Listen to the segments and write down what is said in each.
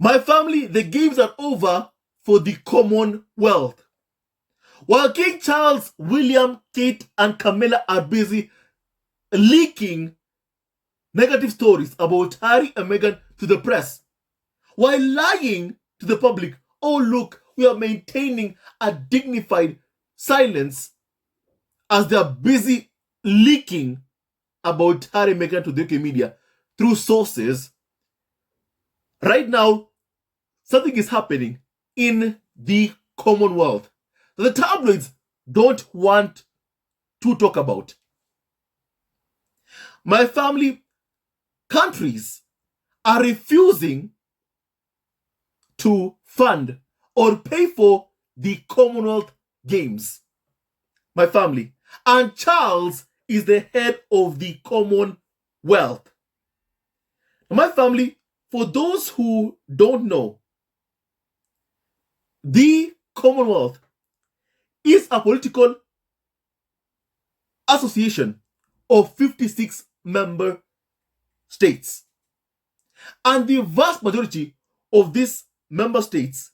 My family, the games are over for the Commonwealth. While King Charles, William, Kate, and Camilla are busy leaking negative stories about Harry and Meghan to the press, while lying to the public, oh look, we are maintaining a dignified silence as they are busy leaking about Harry and Meghan to the UK media through sources. Right now, something is happening in the Commonwealth that the tabloids don't want to talk about. My family, countries are refusing to fund or pay for the Commonwealth Games. My family. And Charles is the head of the Commonwealth. My family, for those who don't know, the Commonwealth is a political association of 56 member states. And the vast majority of these member states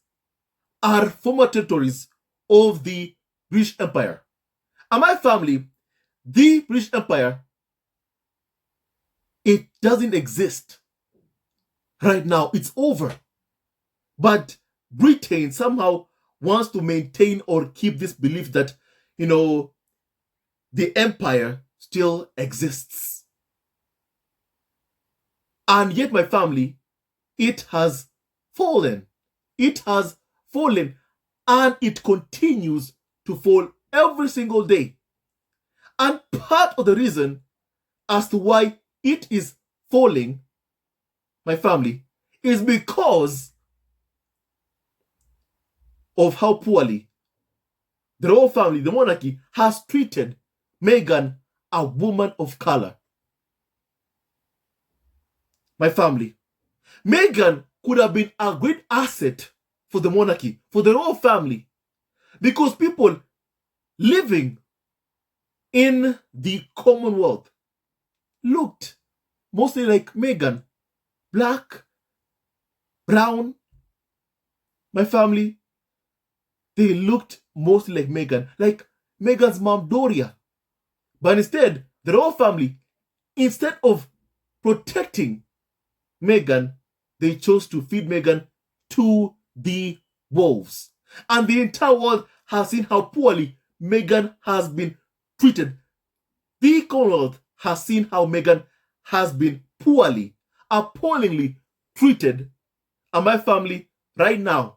are former territories of the British Empire. And my family, the British Empire, it doesn't exist right now. It's over. But Britain somehow wants to maintain or keep this belief that, the empire still exists. And yet my family, it has fallen. It has fallen and it continues to fall every single day. And part of the reason as to why it is falling, my family, is because of how poorly the royal family, the monarchy, has treated Meghan, a woman of color. My family, Meghan could have been a great asset for the monarchy, for the royal family, because people living in the Commonwealth looked mostly like Meghan. Black, brown. My family, they looked mostly like Meghan, like Meghan's mom Doria. But instead, the royal family, instead of protecting Meghan, they chose to feed Meghan to the wolves. And the entire world has seen how poorly Meghan has been treated. The Commonwealth has seen how Meghan has been poorly, appallingly treated. And my family, right now,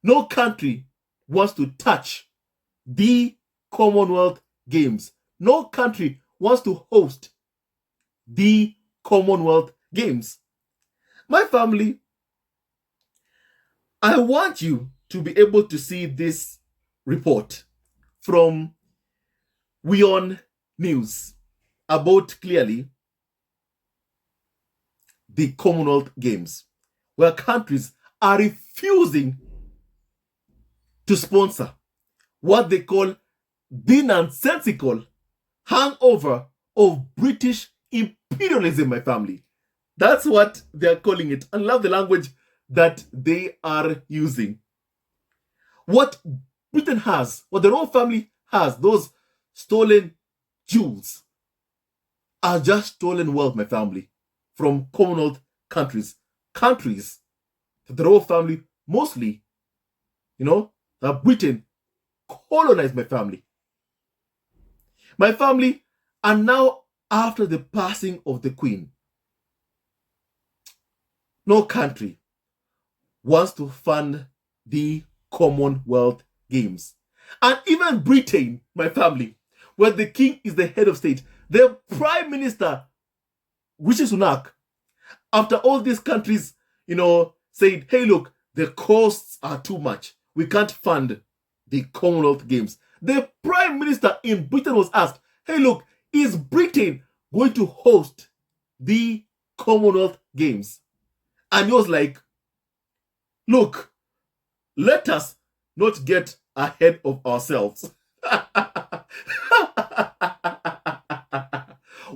no country wants to touch the Commonwealth Games. No country wants to host the Commonwealth Games. My family, I want you to be able to see this report from WION News about clearly the Commonwealth Games, where countries are refusing to sponsor what they call the nonsensical hangover of British imperialism, my family. That's what they're calling it. I love the language that they are using. What Britain has, what the royal family has, those stolen jewels, are just stolen wealth, my family, from Commonwealth countries. Countries that the royal family mostly, that Britain colonized, my family. My family, and now after the passing of the Queen, no country wants to fund the Commonwealth Games. And even Britain, my family, where the king is the head of state, the prime minister, Rishi Sunak, after all these countries, said, hey, look, the costs are too much. We can't fund the Commonwealth Games. The prime minister in Britain was asked, hey, look, is Britain going to host the Commonwealth Games? And he was like, look, let us not get ahead of ourselves.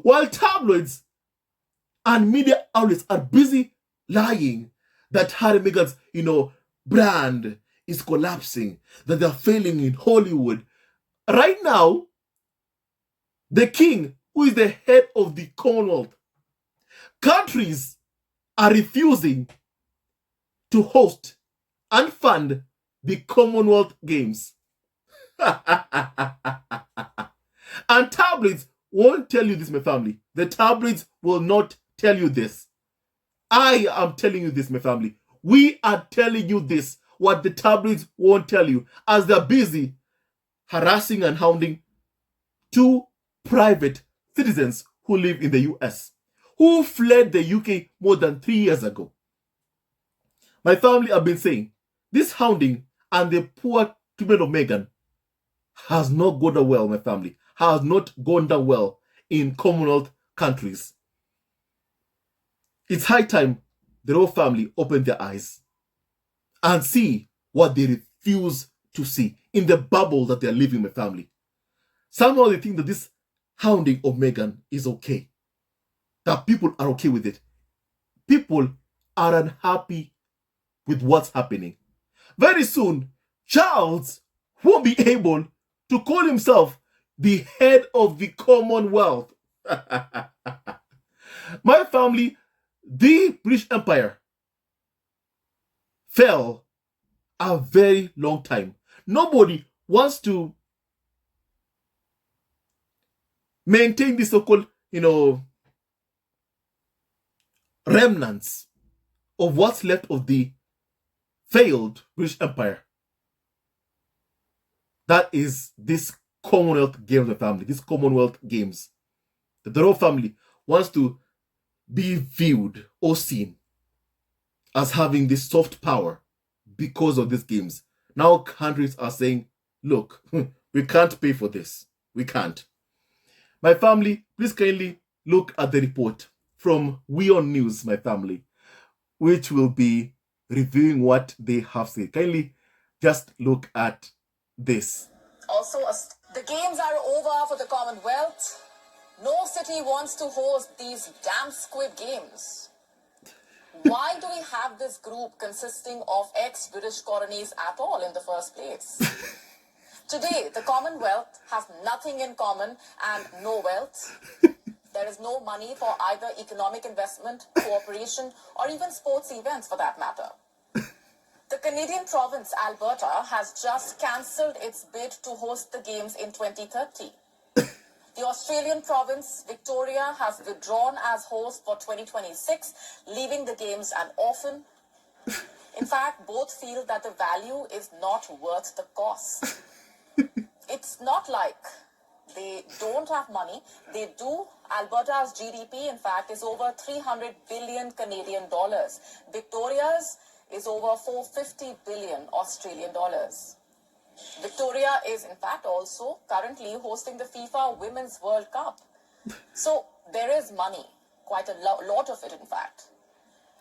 While tabloids and media outlets are busy lying that Harry Meghan's, brand is collapsing, that they're failing in Hollywood. Right now, the king, who is the head of the Commonwealth, countries are refusing to host and fund the Commonwealth Games. And tabloids won't tell you this, my family. The tabloids will not tell you this. I am telling you this, my family. We are telling you this, what the tabloids won't tell you, as they're busy harassing and hounding two private citizens who live in the US, who fled the UK more than 3 years ago. My family have been saying this hounding and the poor treatment of Meghan has not gone down well, my family, has not gone down well in Commonwealth countries. It's high time the royal family open their eyes and see what they refuse to see in the bubble that they're living, my family. Somehow they think that this hounding of Meghan is okay, that people are okay with it. People are unhappy with what's happening. Very soon, Charles won't be able to call himself the head of the Commonwealth. My family, the British Empire fell a very long time. Nobody wants to maintain the so-called, remnants of what's left of the failed British Empire. That is this Commonwealth Games, my family, these Commonwealth Games. The royal family wants to be viewed or seen as having this soft power because of these games. Now countries are saying, look, we can't pay for this. We can't. My family, please kindly look at the report from WION News, my family, which will be reviewing what they have said. Kindly just look at this. Also, the games are over for the Commonwealth. No city wants to host these damn squid games. Why do we have this group consisting of ex-British colonies at all in the first place? Today, the Commonwealth has nothing in common and no wealth. There is no money for either economic investment, cooperation, or even sports events for that matter. The Canadian province, Alberta, has just cancelled its bid to host the games in 2030. The Australian province, Victoria, has withdrawn as host for 2026, leaving the games an orphan. In fact, both feel that the value is not worth the cost. It's not like they don't have money. They do. Alberta's GDP, in fact, is over 300 billion Canadian dollars. Victoria's is over 450 billion Australian dollars. Victoria is, in fact, also currently hosting the FIFA Women's World Cup. So there is money, quite a lot of it, in fact.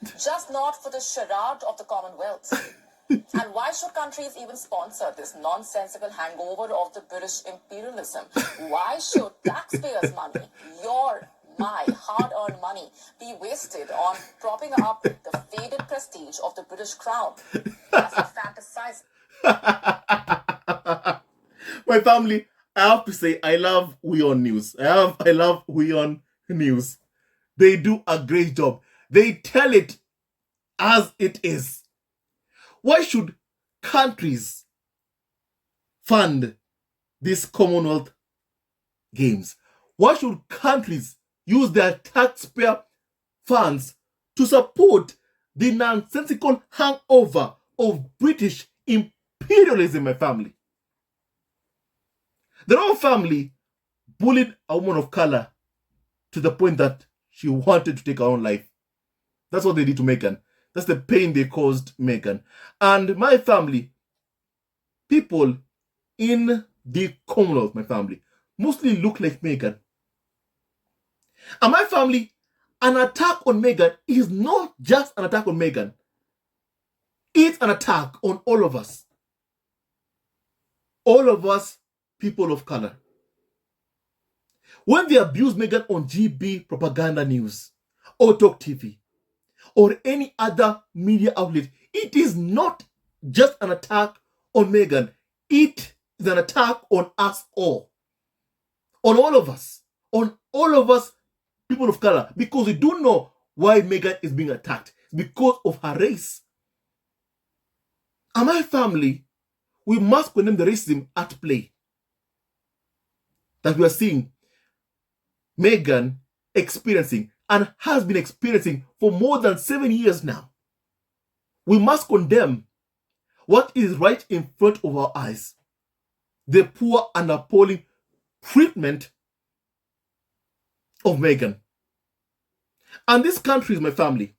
Just not for the charade of the Commonwealth. And why should countries even sponsor this nonsensical hangover of the British imperialism? Why should taxpayers' money, my hard-earned money, be wasted on propping up the faded prestige of the British crown as we fantasize? My family, I have to say, I love WION News. I love WION News. They do a great job. They tell it as it is. Why should countries fund these Commonwealth Games? Why should countries use their taxpayer funds to support the nonsensical hangover of British imperialism, my family? The royal family bullied a woman of color to the point that she wanted to take her own life. That's what they did to Meghan. That's the pain they caused Meghan. And my family, people in the Commonwealth, my family, mostly look like Meghan. And my family, an attack on Meghan is not just an attack on Meghan. It's an attack on all of us. All of us, people of color. When they abuse Meghan on GB propaganda news, or Talk TV, or any other media outlet. It is not just an attack on Meghan. It is an attack on us all. On all of us. On all of us, people of color. Because we do know why Meghan is being attacked. It's because of her race. And my family, we must condemn the racism at play that we are seeing Meghan experiencing and has been experiencing for more than 7 years now. We must condemn what is right in front of our eyes. The poor and appalling treatment of Meghan. And this country is my family.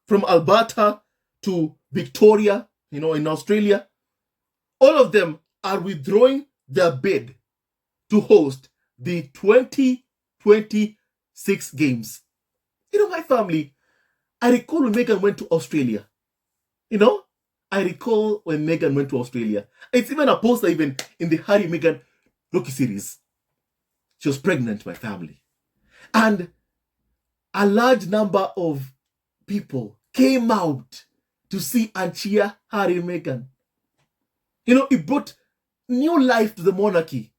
From Alberta to Victoria, in Australia, all of them are withdrawing their bid to host the 2026 games. My family, I recall when Meghan went to Australia. I recall when Meghan went to Australia. It's even a poster even in the Harry Meghan docu-series. She was pregnant, my family. And a large number of people came out to see and cheer Harry and Meghan. It brought new life to the monarchy.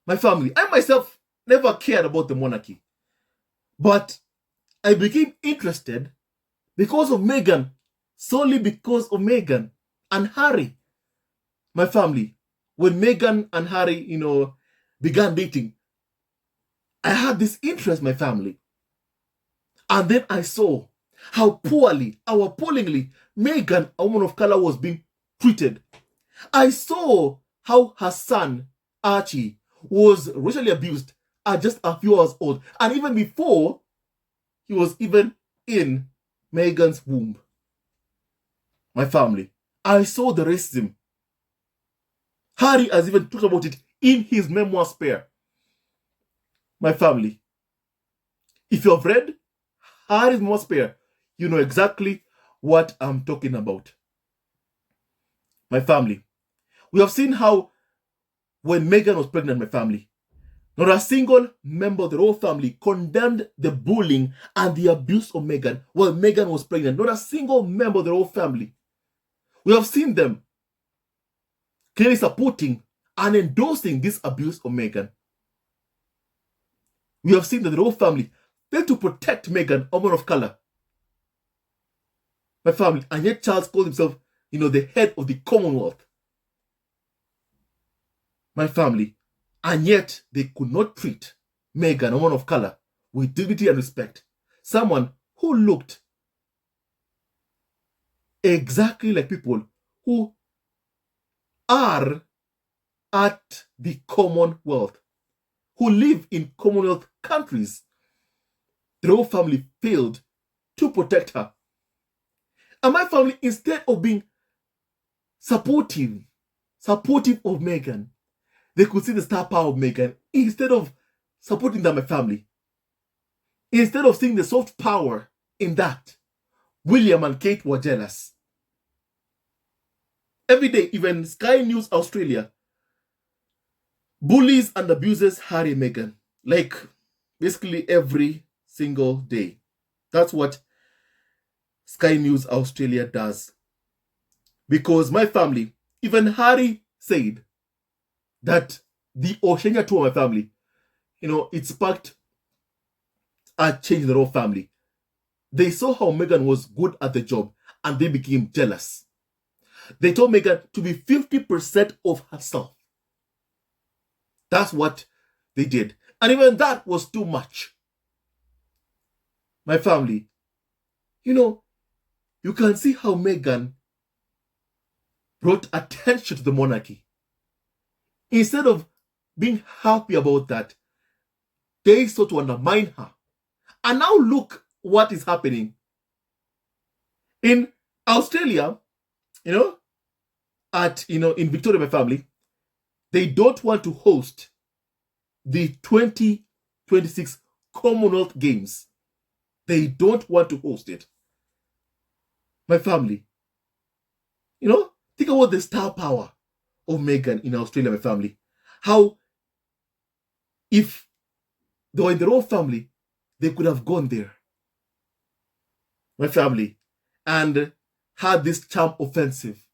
My family. I myself never cared about the monarchy. But I became interested because of Meghan. Solely because of Meghan and Harry. My family. When Meghan and Harry, began dating, I had this interest, my family. And then I saw how poorly, how appallingly, Meghan, a woman of color, was being treated. I saw how her son, Archie, was racially abused at just a few hours old. And even before he was even in Meghan's womb. My family. I saw the racism. Harry has even talked about it in his memoir Spare. My family. If you have read Harry's memoir Spare, you know exactly what I'm talking about. My family. We have seen how when Meghan was pregnant, my family, not a single member of the royal family condemned the bullying and the abuse of Meghan while Meghan was pregnant. Not a single member of the royal family. We have seen them clearly supporting and endorsing this abuse of Meghan. We have seen that the royal family failed to protect Meghan, a woman of color. My family, and yet Charles called himself, the head of the Commonwealth. My family, and yet they could not treat Meghan, a woman of color, with dignity and respect. Someone who looked exactly like people who are at the Commonwealth, who live in Commonwealth countries. The royal family failed to protect her. And my family, instead of being supportive of Meghan, they could see the star power of Meghan. Instead of supporting them, my family, instead of seeing the soft power in that, William and Kate were jealous. Every day, even Sky News Australia bullies and abuses Harry and Meghan. Like, basically every single day. That's what Sky News Australia does. Because my family, even Harry said that the Oceania tour of my family, it sparked a change in the royal family. They saw how Meghan was good at the job and they became jealous. They told Meghan to be 50% of herself. That's what they did. And even that was too much. My family, you can see how Meghan brought attention to the monarchy. Instead of being happy about that, they sought to undermine her. And now look what is happening. In Australia, in Victoria, my family, they don't want to host the 2026 Commonwealth Games. They don't want to host it. My family, think about the star power of Meghan in Australia, my family. How, if they were in the royal family, they could have gone there. my family, and had this charm offensive.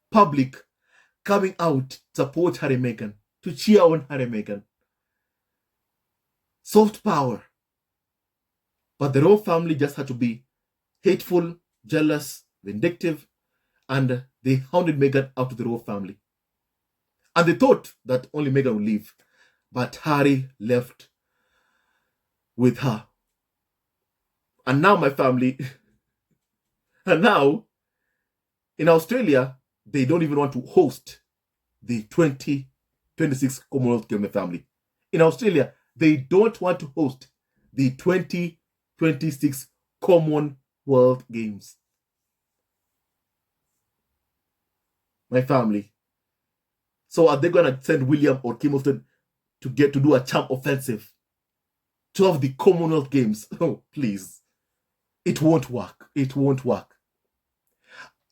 Public coming out to support Harry and Meghan, to cheer on Harry and Meghan. Soft power. But the royal family just had to be hateful, jealous, vindictive, and they hounded Meghan out of the royal family. And they thought that only Meghan would leave, but Harry left with her. And now, my family, and now in Australia, they don't even want to host the 2026 Commonwealth Games, my family. In Australia, they don't want to host the 2026 Commonwealth Games. My family. So are they going to send William or Kimilton to do a champ offensive to have the Commonwealth Games? Oh, please. It won't work. It won't work.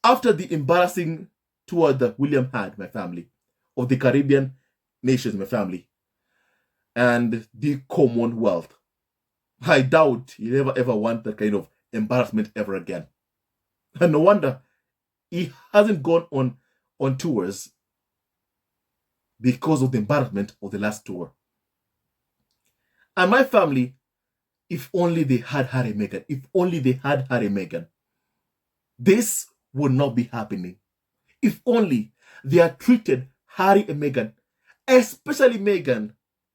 After the embarrassing tour that William had, my family, of the Caribbean nations, my family, and the Commonwealth, I doubt he never ever want that kind of embarrassment ever again. And no wonder he hasn't gone on tours because of the embarrassment of the last tour. And my family, if only they had Harry and Meghan, if only they had Harry and Meghan, this would not be happening. If only they had treated Harry and Meghan, especially Meghan,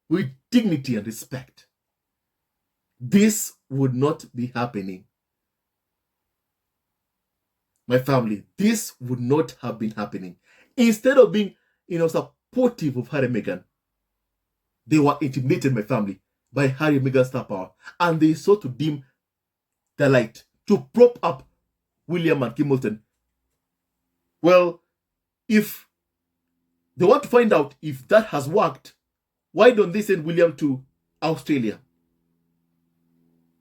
with dignity and respect, this would not be happening. My family, this would not have been happening. Instead of being, supportive of Harry and Meghan, they were intimidated, my family, by Harry and Meghan's star power, and they sought to dim the light, to prop up William and Kimilton. Well, if they want to find out if that has worked, why don't they send William to Australia?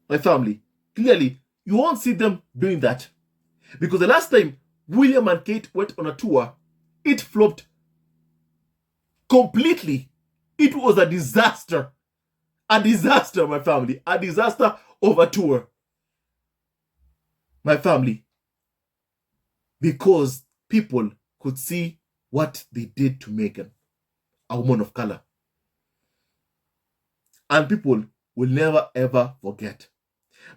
My family, clearly, you won't see them doing that. Because the last time William and Kate went on a tour, it flopped completely. It was a disaster. A disaster, my family. A disaster of a tour. My family. Because people could see what they did to Meghan, a woman of color. And people will never ever forget.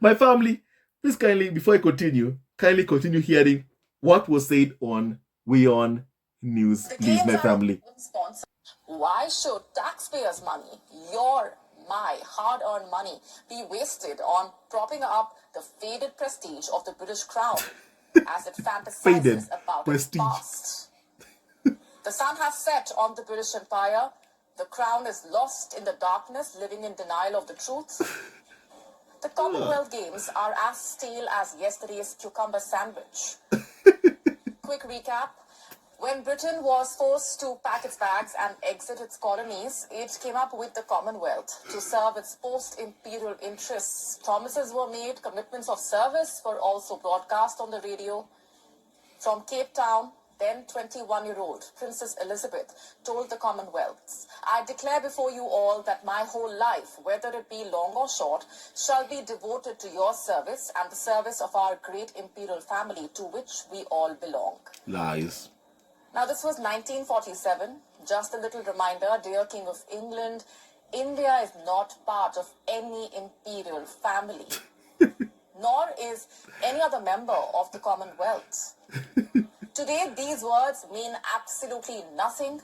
My family, please kindly, before I continue, kindly continue hearing what was said on WION News, please, my family. Why should taxpayers' money, my hard-earned money, be wasted on propping up the faded prestige of the British crown as it fantasizes about its past? The sun has set on the British Empire. The crown is lost in the darkness, living in denial of the truth. The Commonwealth Games are as stale as yesterday's cucumber sandwich. Quick recap. When Britain was forced to pack its bags and exit its colonies, it came up with the Commonwealth to serve its post-imperial interests. Promises were made, commitments of service were also broadcast on the radio. From Cape Town, then 21-year-old Princess Elizabeth told the Commonwealth, "I declare before you all that my whole life, whether it be long or short, shall be devoted to your service and the service of our great imperial family to which we all belong." Lies. Now, this was 1947. Just a little reminder, dear King of England, India is not part of any imperial family, nor is any other member of the Commonwealth. Today, these words mean absolutely nothing.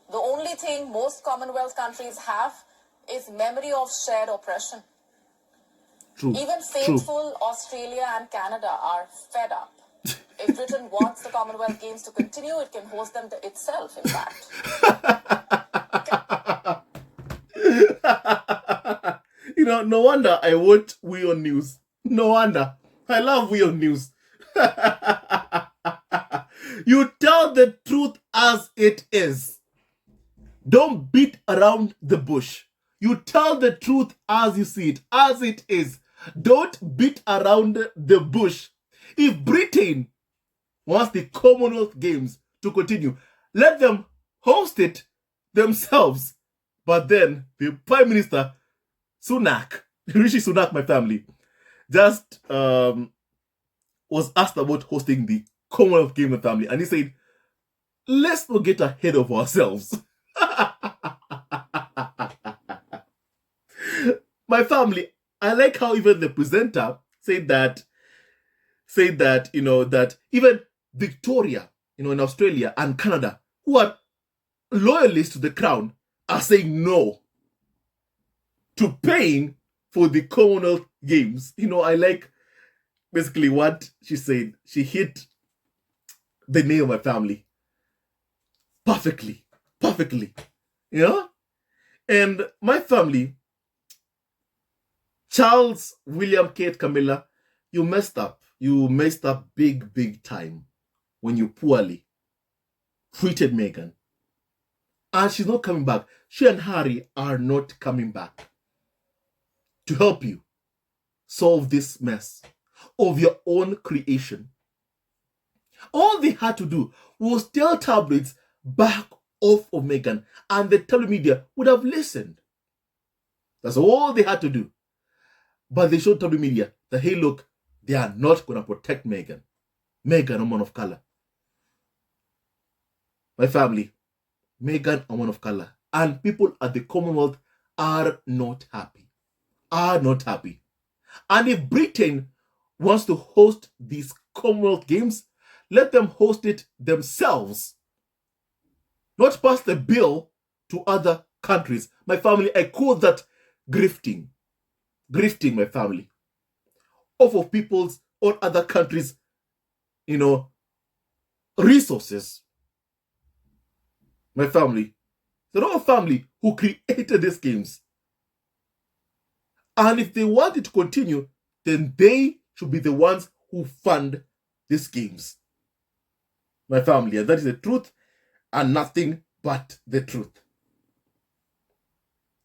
The only thing most Commonwealth countries have is memory of shared oppression. True. Even faithful Australia and Canada are fed up. If Britain wants the Commonwealth Games to continue, it can host them itself, in fact. No wonder I watch WION News. No wonder. I love WION News. You tell the truth as it is. Don't beat around the bush. You tell the truth as you see it, as it is. Don't beat around the bush. If Britain wants the Commonwealth Games to continue, let them host it themselves. But then the Prime Minister, Rishi Sunak, my family, just was asked about hosting the Commonwealth Games and Family, and he said, let's not get ahead of ourselves. My family, I like how even the presenter said that, that even Victoria, in Australia and Canada, who are loyalists to the crown, are saying no to paying for the Commonwealth Games. I like basically what she said. She hit the nail of my family perfectly. And my family, Charles, William, Kate, Camilla, you messed up. You messed up big time when you poorly treated Meghan. And she's not coming back. She and Harry are not coming back to help you solve this mess of your own creation. All they had to do was tell tabloids back off of Meghan, and the telemedia would have listened. That's all they had to do. But they showed telemedia that, hey, look, they are not going to protect Meghan. Meghan, a woman of color. My family, Meghan, a woman of color. And people at the Commonwealth are not happy. And if Britain wants to host these Commonwealth Games, let them host it themselves. Not pass the bill to other countries. My family, I call that grifting. Grifting, my family. Off of people's or other countries, resources. My family. The whole family who created these games. And if they want it to continue, then they should be the ones who fund these games. My family. And that is the truth and nothing but the truth.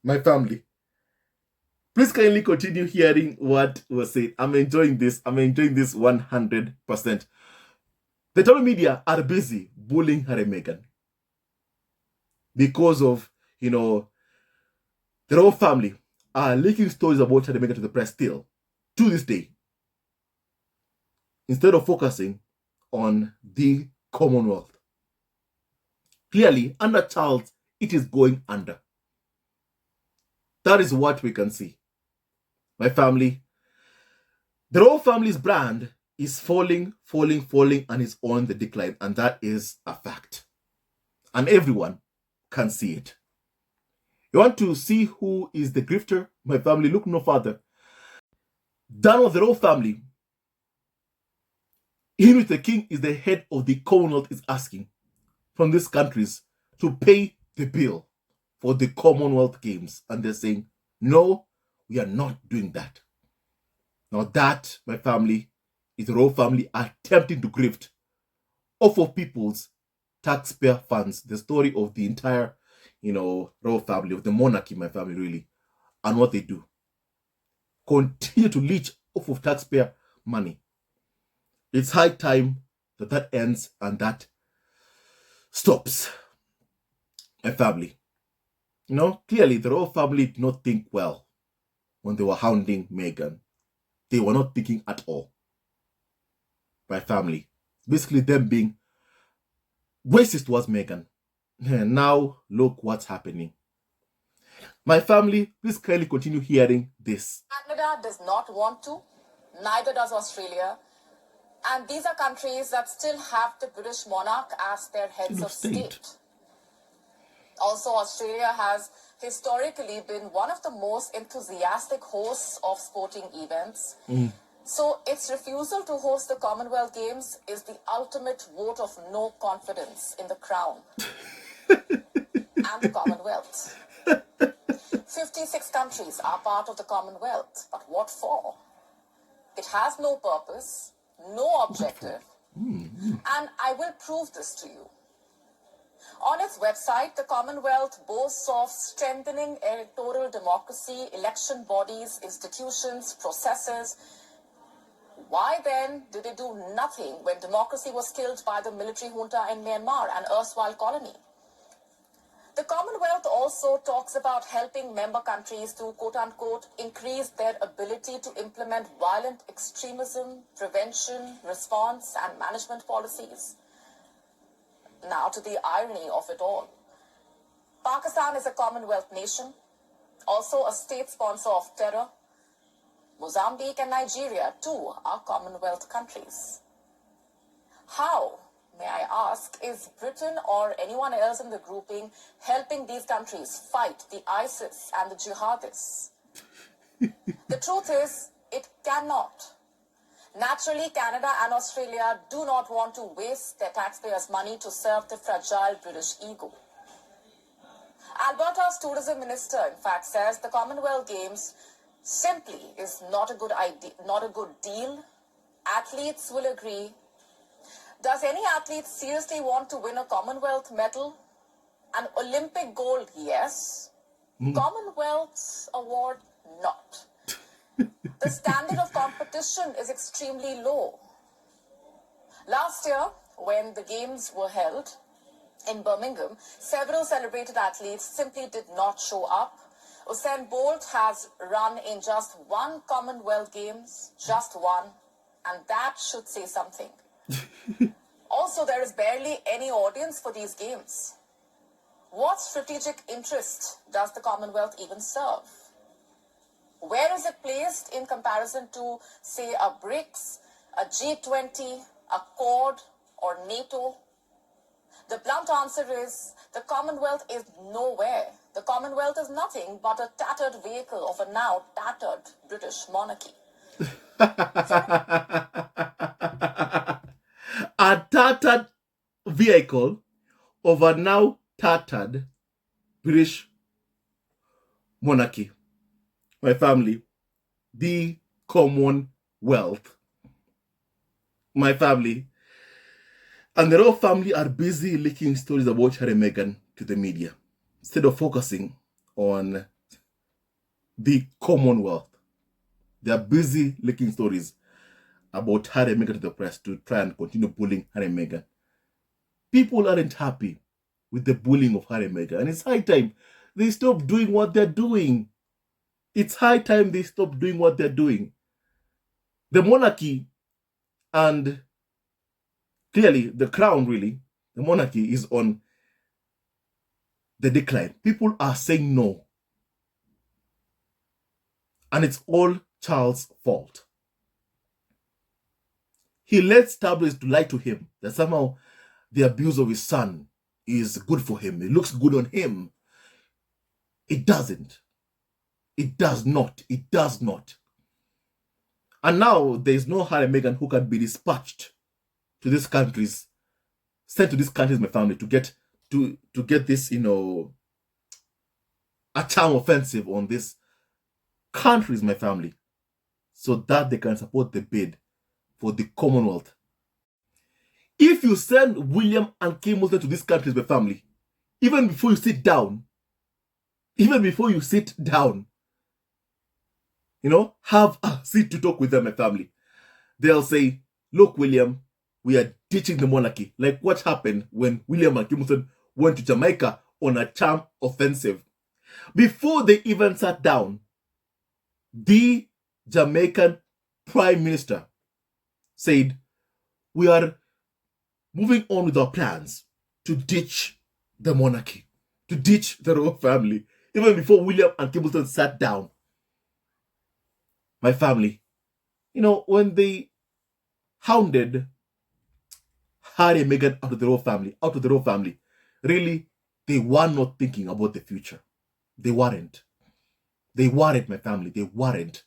My family. Please kindly continue hearing what was said. I'm enjoying this 100%. The telemedia are busy bullying Harry and Meghan because of, the royal family are leaking stories about Harry and Meghan to the press still, to this day, instead of focusing on the Commonwealth. Clearly, under Charles, it is going under. That is what we can see. My family, the royal family's brand is falling, and is on the decline. And that is a fact. And everyone can see it. You want to see who is the grifter? My family, look no further. Daniel, the royal family, in which the king is the head of the Commonwealth, is asking from these countries to pay the bill for the Commonwealth Games. And they're saying, no, we are not doing that. Now that, my family, is the royal family attempting to grift off of people's taxpayer funds. The story of the entire, royal family, of the monarchy, my family, really, and what they do. Continue to leech off of taxpayer money. It's high time that ends and that stops. My family. Clearly the royal family did not think well when they were hounding Meghan. They were not thinking at all. My family. Basically them being racist towards Meghan. Now look what's happening. My family, please kindly continue hearing this. Canada does not want to, neither does Australia. And these are countries that still have the British monarch as their heads of state. Also, Australia has historically been one of the most enthusiastic hosts of sporting events. So its refusal to host the Commonwealth Games is the ultimate vote of no confidence in the Crown and the Commonwealth. 56 countries are part of the Commonwealth, but what for? It has no purpose, no objective, and I will prove this to you. On its website, the Commonwealth boasts of strengthening electoral democracy, election bodies, institutions, processes. Why then did it do nothing when democracy was killed by the military junta in Myanmar, an erstwhile colony? The Commonwealth also talks about helping member countries to quote-unquote increase their ability to implement violent extremism, prevention, response and management policies. Now to the irony of it all. Pakistan is a Commonwealth nation, also a state sponsor of terror. Mozambique and Nigeria too are Commonwealth countries. How, may I ask, is Britain or anyone else in the grouping helping these countries fight the ISIS and the jihadists? The truth is, it cannot. Naturally, Canada and Australia do not want to waste their taxpayers' money to serve the fragile British ego. Alberta's tourism minister, in fact, says the Commonwealth Games simply is not a good idea, not a good deal. Athletes will agree. Does any athlete seriously want to win a Commonwealth medal? An Olympic gold, yes. Commonwealth award, not. The standard of competition is extremely low. Last year, when the games were held in Birmingham, several celebrated athletes simply did not show up. Usain Bolt has run in just one Commonwealth Games, just one, and that should say something. Also, there is barely any audience for these games. What strategic interest does the Commonwealth even serve? Where is it placed in comparison to, say, a BRICS, a G20, a Quad, or NATO? The blunt answer is the Commonwealth is nowhere. The Commonwealth is nothing but a tattered vehicle of a now tattered British monarchy. A tattered vehicle of a now tattered British monarchy. My family, the Commonwealth. My family. And the royal family are busy leaking stories about Harry and Meghan to the media instead of focusing on the Commonwealth. They are busy leaking stories about Harry and Meghan to the press to try and continue bullying Harry and Meghan. People aren't happy with the bullying of Harry and Meghan, and it's high time they stop doing what they're doing. It's high time they stop doing what they're doing. The monarchy and clearly the crown, really, the monarchy is on the decline. People are saying no. And it's all Charles' fault. He lets tabloids to lie to him that somehow the abuse of his son is good for him. It looks good on him. It doesn't. It does not. It does not. And now there is no Harry and Meghan who can be dispatched to these countries, sent to these countries, my family, to get this, a charm offensive on these countries, my family, so that they can support the bid for the Commonwealth. If you send William and Hamilton to these countries, my family, even before you sit down, have a seat to talk with them, my family. They'll say, look, William, we are ditching the monarchy. Like what happened when William and Hamilton went to Jamaica on a charm offensive. Before they even sat down, the Jamaican Prime Minister said, we are moving on with our plans to ditch the monarchy, to ditch the royal family, even before William and Hamilton sat down. My family, when they hounded Harry and Meghan out of the royal family, really, they were not thinking about the future. They weren't. My family. They weren't.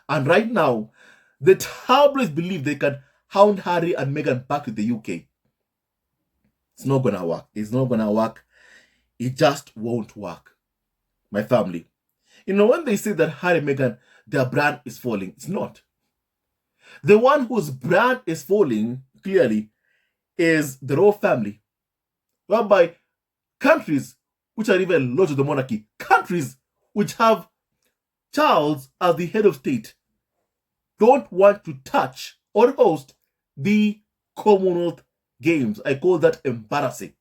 And right now, the tabloids believe they can hound Harry and Meghan back to the UK. It's not going to work. It's not going to work. It just won't work. My family. When they say that Harry and Meghan, their brand is falling, it's not. The one whose brand is falling, clearly, is the royal family. Whereby countries which are even loyal to the monarchy, countries which have Charles as the head of state, don't want to touch or host the Commonwealth Games. I call that embarrassing.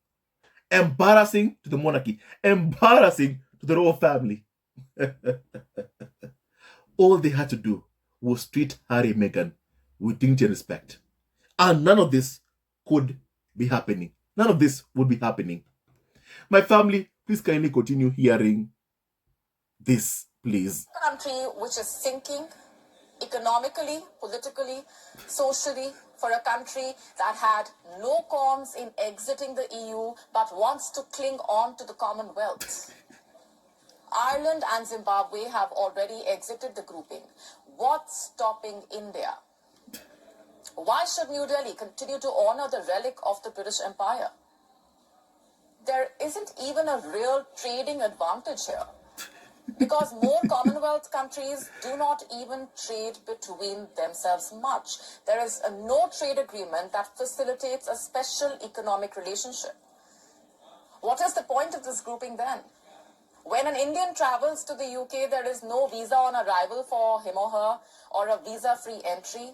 Embarrassing to the monarchy. Embarrassing to the royal family. All they had to do was treat Harry and Meghan with dignity and respect. And none of this could be happening. None of this would be happening. My family, please kindly continue hearing this, please. A country which is sinking economically, politically, socially, for a country that had no qualms in exiting the EU but wants to cling on to the Commonwealth. Ireland and Zimbabwe have already exited the grouping. What's stopping India? Why should New Delhi continue to honor the relic of the British Empire? There isn't even a real trading advantage here, because more Commonwealth countries do not even trade between themselves much. There is a no trade agreement that facilitates a special economic relationship. What is the point of this grouping then? When an Indian travels to the UK, there is no visa on arrival for him or her, or a visa-free entry.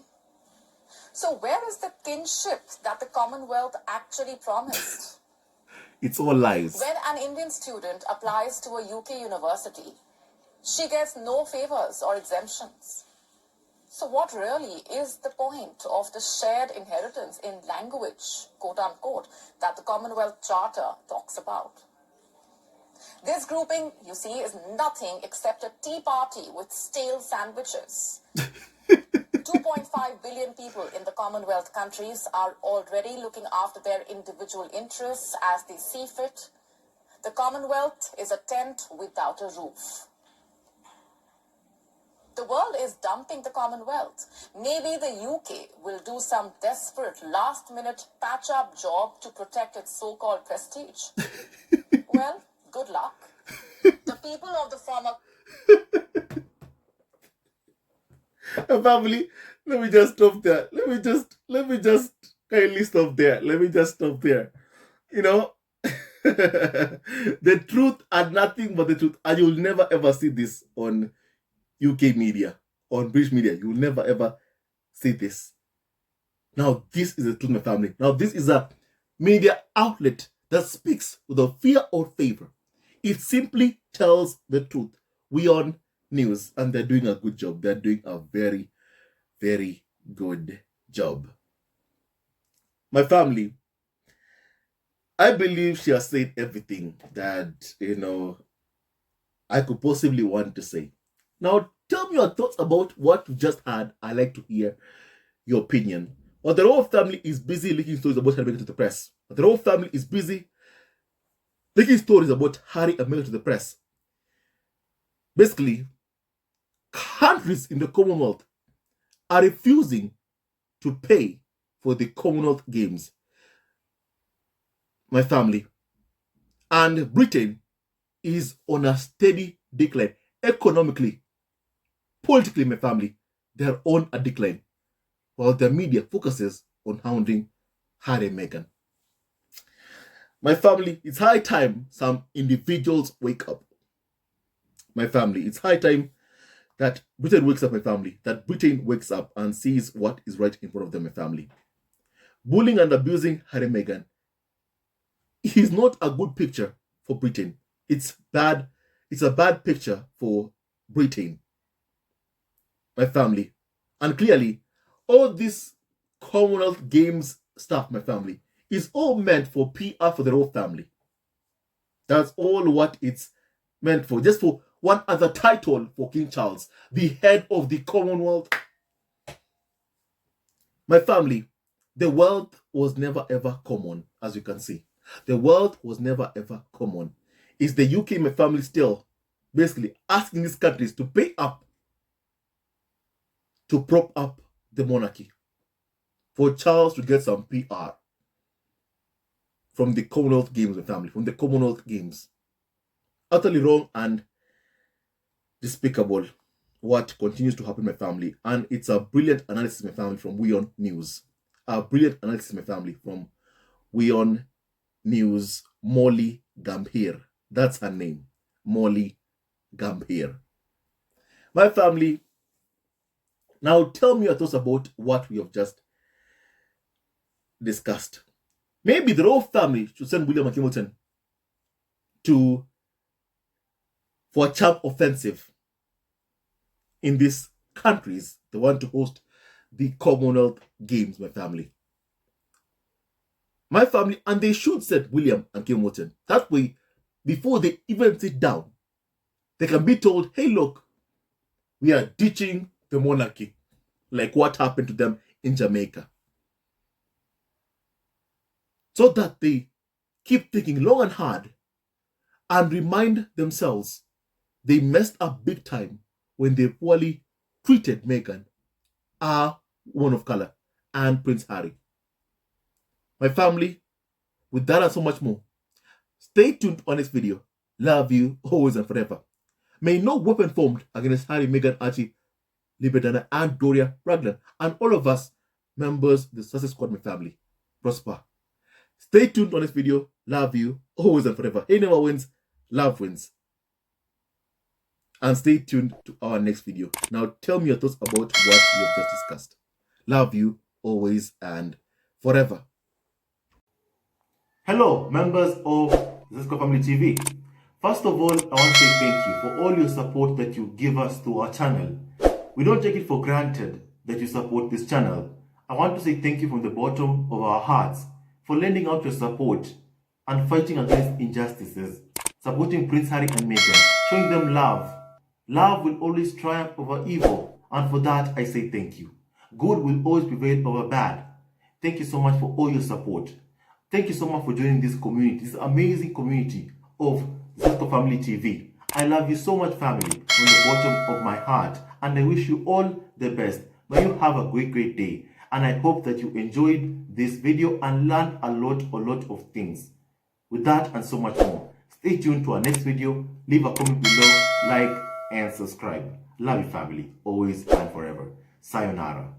So where is the kinship that the Commonwealth actually promised? It's all lies. When an Indian student applies to a UK university, she gets no favors or exemptions. So what really is the point of the shared inheritance in language, quote unquote, that the Commonwealth Charter talks about? This grouping, you see, is nothing except a tea party with stale sandwiches. 2.5 billion people in the Commonwealth countries are already looking after their individual interests as they see fit. The Commonwealth is a tent without a roof. The world is dumping the Commonwealth. Maybe the UK will do some desperate last-minute patch-up job to protect its so-called prestige. Well, good luck. The people of the former... Family, let me just stop there. Let me just kindly stop there. Let me just stop there. You know, the truth and nothing but the truth. And you'll never ever see this on UK media, on British media. You'll never ever see this. Now, this is the truth, my family. Now, this is a media outlet that speaks without fear or favor. It simply tells the truth. We on news, and they're doing a good job. They're doing a very, very good job. My family, I believe she has said everything that, I could possibly want to say. Now, tell me your thoughts about what you just had. I like to hear your opinion. Well, the royal family is busy leaking stories about Harry and Meghan to the press. The royal family is busy leaking stories about Harry and Meghan to the press. Basically, countries in the Commonwealth are refusing to pay for the Commonwealth Games. My family. And Britain is on a steady decline. Economically, politically, my family, they're on a decline. While the media focuses on hounding Harry and Meghan. My family, it's high time some individuals wake up. My family, it's high time that Britain wakes up, my family, that Britain wakes up and sees what is right in front of them, my family. Bullying and abusing Harry and Meghan is not a good picture for Britain. It's bad. It's a bad picture for Britain, my family. And clearly, all this Commonwealth Games stuff, my family, is all meant for PR for the royal family. That's all what it's meant for. Just for one other title for King Charles, the head of the Commonwealth. My family, the wealth was never ever common, as you can see. The wealth was never ever common. Is the UK, my family, still basically asking these countries to pay up to prop up the monarchy for Charles to get some PR from the Commonwealth Games, my family, from the Commonwealth Games. Utterly wrong and despicable what continues to happen, my family. And it's a brilliant analysis, my family, from WION News. A brilliant analysis, my family, from WION News. Molly Gambhir. That's her name. Molly Gambhir. My family, now tell me your thoughts about what we have just discussed. Maybe the royal family should send William and Hamilton for a charm offensive in these countries. They want to host the Commonwealth Games, my family. My family, and they should set William and Kim Wotton. That way, before they even sit down, they can be told, hey, look, we are ditching the monarchy, like what happened to them in Jamaica. So that they keep thinking long and hard and remind themselves they messed up big time when they poorly treated Meghan, our woman of color, and Prince Harry. My family, with that and so much more, stay tuned on this video. Love you always and forever. May no weapon formed against Harry, Meghan, Archie, Liberdana, and Doria Raglan, and all of us members of the Success Squad, my family, prosper. Stay tuned on this video. Love you always and forever. He never wins, love wins. And stay tuned to our next video. Now tell me your thoughts about what we have just discussed. Love you always and forever. Hello, members of Zesco Family TV. First of all, I want to say thank you for all your support that you give us to our channel. We don't take it for granted that you support this channel. I want to say thank you from the bottom of our hearts for lending out your support and fighting against injustices, supporting Prince Harry and Meghan, showing them love. Love will always triumph over evil, and for that I say thank you. Good will always prevail over bad. Thank you so much for all your support. Thank you so much for joining this community, this amazing community of Zesco Family TV. I love you so much, family, from the bottom of my heart, and I wish you all the best. May you have a great day, and I hope that you enjoyed this video and learned a lot of things. With that and so much more, stay tuned to our next video. Leave a comment below, like, and subscribe. Love you, family, always and forever. Sayonara.